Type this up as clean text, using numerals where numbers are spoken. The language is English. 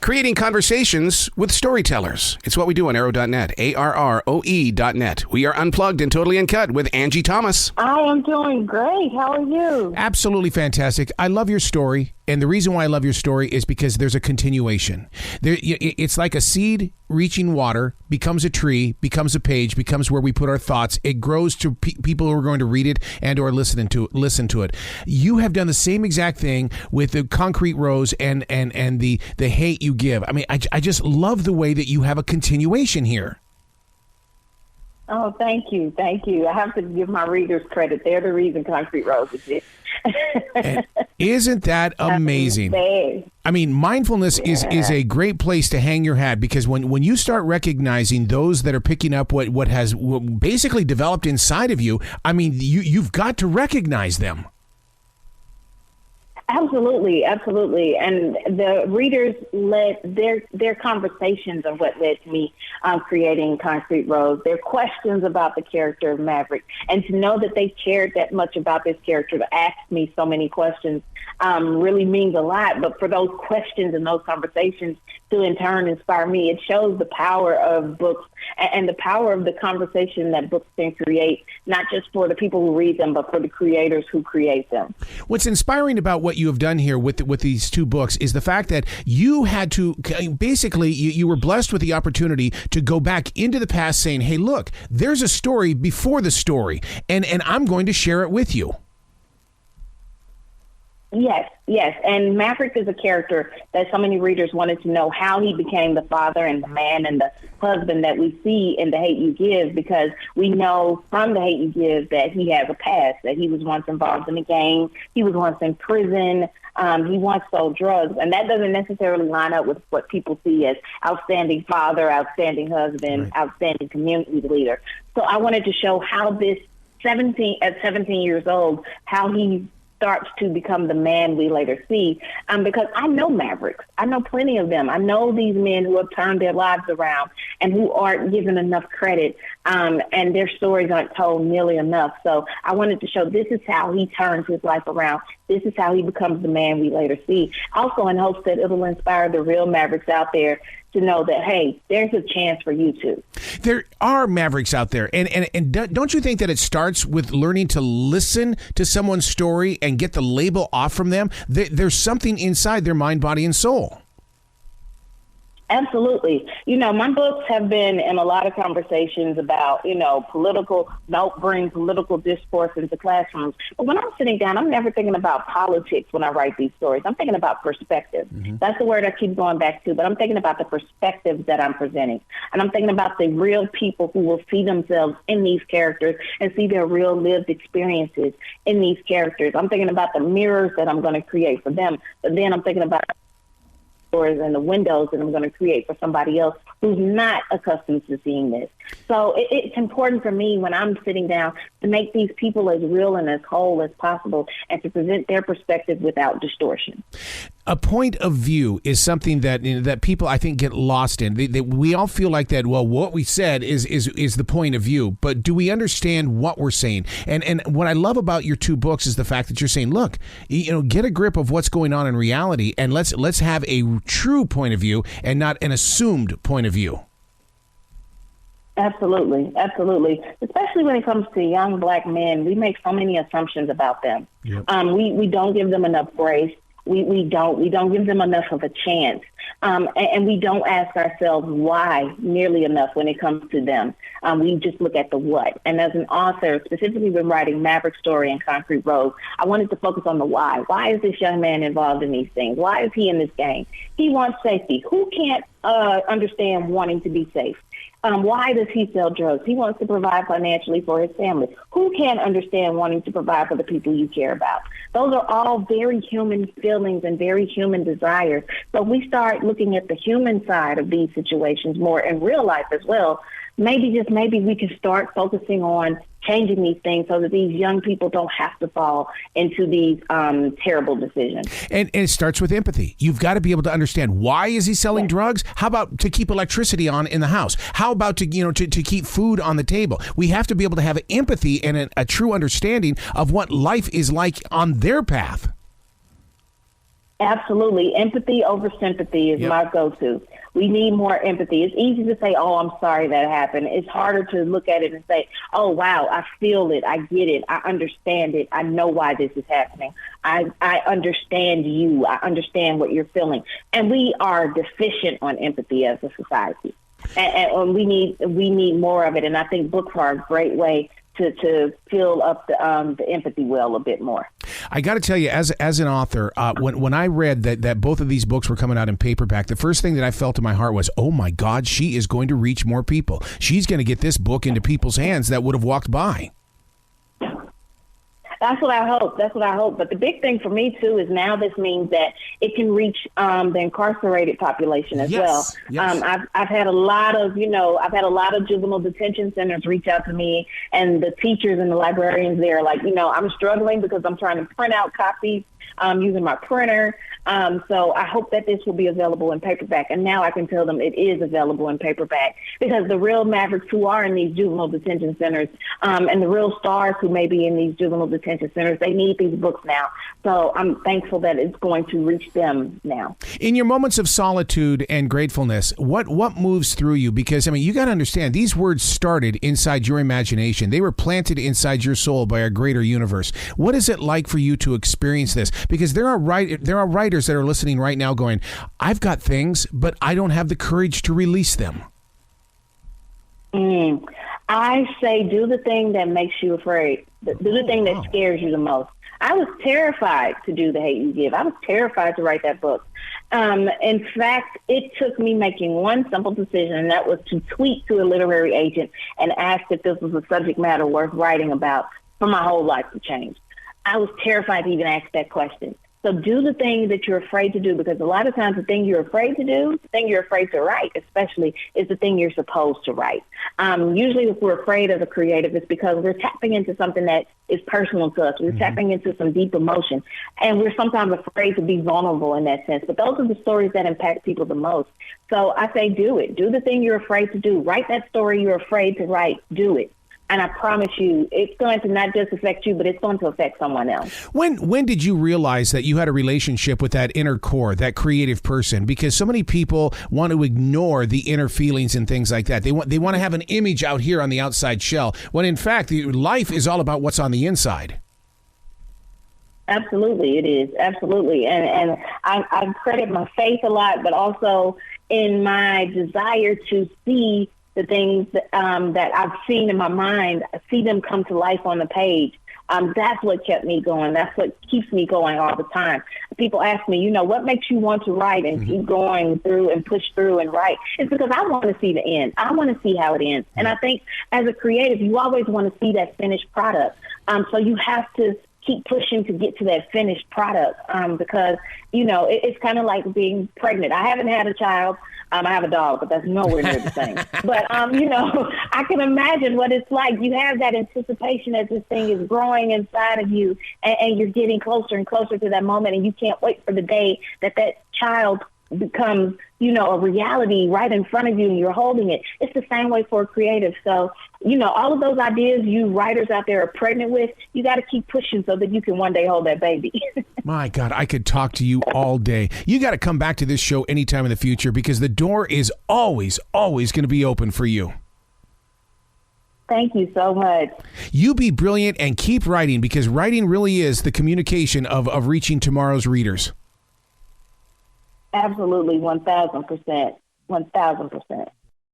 Creating conversations with storytellers. It's what we do on Arrow.net, ARROE.net. We are unplugged and totally uncut with Angie Thomas. I am doing great. How are you? Absolutely fantastic. I love your story. And the reason why I love your story is because there's a continuation. It's like a seed reaching water, becomes a tree, becomes a page, becomes where we put our thoughts. It grows to people who are going to read it and or listen to it. You have done the same exact thing with the Concrete Rose and the hate you give. I mean, I just love the way that you have a continuation here. Oh, thank you. Thank you. I have to give my readers credit. They're the reason Concrete Rose exists. And isn't that amazing? I mean, mindfulness is a great place to hang your hat, because when you start recognizing those that are picking up what has basically developed inside of you, I mean, you've got to recognize them. Absolutely, absolutely. And the readers led their conversations of what led to me creating Concrete Rose, their questions about the character of Maverick, and to know that they cared that much about this character, to ask me so many questions really means a lot. But for those questions and those conversations to in turn inspire me, it shows the power of books and the power of the conversation that books can create, not just for the people who read them, but for the creators who create them. What's inspiring about what you have done here with these two books is the fact that you had to basically you were blessed with the opportunity to go back into the past, saying, hey, look, there's a story before the story, and I'm going to share it with you. Yes. And Maverick is a character that so many readers wanted to know how he became the father and the man and the husband that we see in The Hate U Give, because we know from The Hate U Give that he has a past, that he was once involved in a gang, he was once in prison, he once sold drugs, and that doesn't necessarily line up with what people see as outstanding father, outstanding husband, outstanding community leader. So I wanted to show how this 17 years old, how he starts to become the man we later see, because I know Mavericks. I know plenty of them. I know these men who have turned their lives around and who aren't given enough credit, and their stories aren't told nearly enough. So I wanted to show this is how he turns his life around. This is how he becomes the man we later see. Also in hopes that it'll inspire the real Mavericks out there to know that, hey, there's a chance for you too. There are Mavericks out there. And don't you think that it starts with learning to listen to someone's story and get the label off from them? There's something inside their mind, body, and soul. Absolutely. You know, my books have been in a lot of conversations about, don't bring political discourse into classrooms. But when I'm sitting down, I'm never thinking about politics when I write these stories. I'm thinking about perspective. Mm-hmm. That's the word I keep going back to, but I'm thinking about the perspective that I'm presenting. And I'm thinking about the real people who will see themselves in these characters and see their real lived experiences in these characters. I'm thinking about the mirrors that I'm going to create for them, but then I'm thinking about and the windows that I'm going to create for somebody else who's not accustomed to seeing this. So it's important for me when I'm sitting down to make these people as real and as whole as possible and to present their perspective without distortion. A point of view is something that people, I think, get lost in. We all feel like that, well, what we said is the point of view, but do we understand what we're saying? And what I love about your two books is the fact that you're saying, look, get a grip of what's going on in reality, and let's have a true point of view and not an assumed point of view. Absolutely. Especially when it comes to young Black men, we make so many assumptions about them. Yep. We don't give them enough grace. We don't give them enough of a chance. And we don't ask ourselves why nearly enough when it comes to them. We just look at the what. And as an author, specifically when writing Maverick's story and Concrete Rose, I wanted to focus on the why. Why is this young man involved in these things? Why is he in this gang? He wants safety. Who can't understand wanting to be safe? Why does he sell drugs? He wants to provide financially for his family. Who can't understand wanting to provide for the people you care about? Those are all very human feelings and very human desires. So we start looking at the human side of these situations more in real life as well. Maybe we can start focusing on changing these things so that these young people don't have to fall into these terrible decisions. And it starts with empathy. You've got to be able to understand, why is he selling drugs? How about to keep electricity on in the house? How about to keep food on the table? We have to be able to have empathy and a true understanding of what life is like on their path. Absolutely. Empathy over sympathy is my go-to. We need more empathy. It's easy to say, oh, I'm sorry that happened. It's harder to look at it and say, oh, wow, I feel it. I get it. I understand it. I know why this is happening. I understand you. I understand what you're feeling. And we are deficient on empathy as a society. And we need more of it. And I think books are a great way to fill up the empathy well a bit more. I got to tell you, as an author, when I read that both of these books were coming out in paperback, the first thing that I felt in my heart was, oh my God, she is going to reach more people. She's going to get this book into people's hands that would have walked by. That's what I hope. That's what I hope. But the big thing for me, too, is now this means that it can reach the incarcerated population as well. Yes. I've had a lot of, juvenile detention centers reach out to me, and the teachers and the librarians there are like, I'm struggling because I'm trying to print out copies using my printer. So I hope that this will be available in paperback. And now I can tell them it is available in paperback, because the real mavericks who are in these juvenile detention centers and the real stars who may be in these juvenile detention centers, they need these books now. So I'm thankful that it's going to reach them now. In your moments of solitude and gratefulness, what moves through you? Because, you got to understand, these words started inside your imagination. They were planted inside your soul by a greater universe. What is it like for you to experience this? Because there are writers that are listening right now going, I've got things, but I don't have the courage to release them. I say do the thing that makes you afraid. Do the thing that scares you the most. I was terrified to do The Hate U Give. I was terrified to write that book. In fact, it took me making one simple decision, and that was to tweet to a literary agent and ask if this was a subject matter worth writing about for my whole life to change. I was terrified to even ask that question. So do the thing that you're afraid to do, because a lot of times the thing you're afraid to do, the thing you're afraid to write, especially, is the thing you're supposed to write. Usually if we're afraid as a creative, it's because we're tapping into something that is personal to us. We're tapping into some deep emotion, and we're sometimes afraid to be vulnerable in that sense. But those are the stories that impact people the most. So I say do it. Do the thing you're afraid to do. Write that story you're afraid to write. Do it. And I promise you, it's going to not just affect you, but it's going to affect someone else. When did you realize that you had a relationship with that inner core, that creative person? Because so many people want to ignore the inner feelings and things like that. They want to have an image out here on the outside shell, when in fact, life is all about what's on the inside. Absolutely, it is. Absolutely. And I credit my faith a lot, but also in my desire to see the things that I've seen in my mind, I see them come to life on the page. That's what kept me going. That's what keeps me going all the time. People ask me, what makes you want to write and keep going through and push through and write? It's because I want to see the end. I want to see how it ends. And I think as a creative, you always want to see that finished product. So you have to keep pushing to get to that finished product because, it's kind of like being pregnant. I haven't had a child. I have a dog, but that's nowhere near the same. But, I can imagine what it's like. You have that anticipation as this thing is growing inside of you, and you're getting closer and closer to that moment, and you can't wait for the day that child becomes, a reality right in front of you, and you're holding it. It's the same way for a creative. So, all of those ideas you writers out there are pregnant with, you got to keep pushing so that you can one day hold that baby. My God, I could talk to you all day. You got to come back to this show anytime in the future, because the door is always, always going to be open for you. Thank you so much. You be brilliant and keep writing, because writing really is the communication of reaching tomorrow's readers. Absolutely, 1,000%. 1,000%.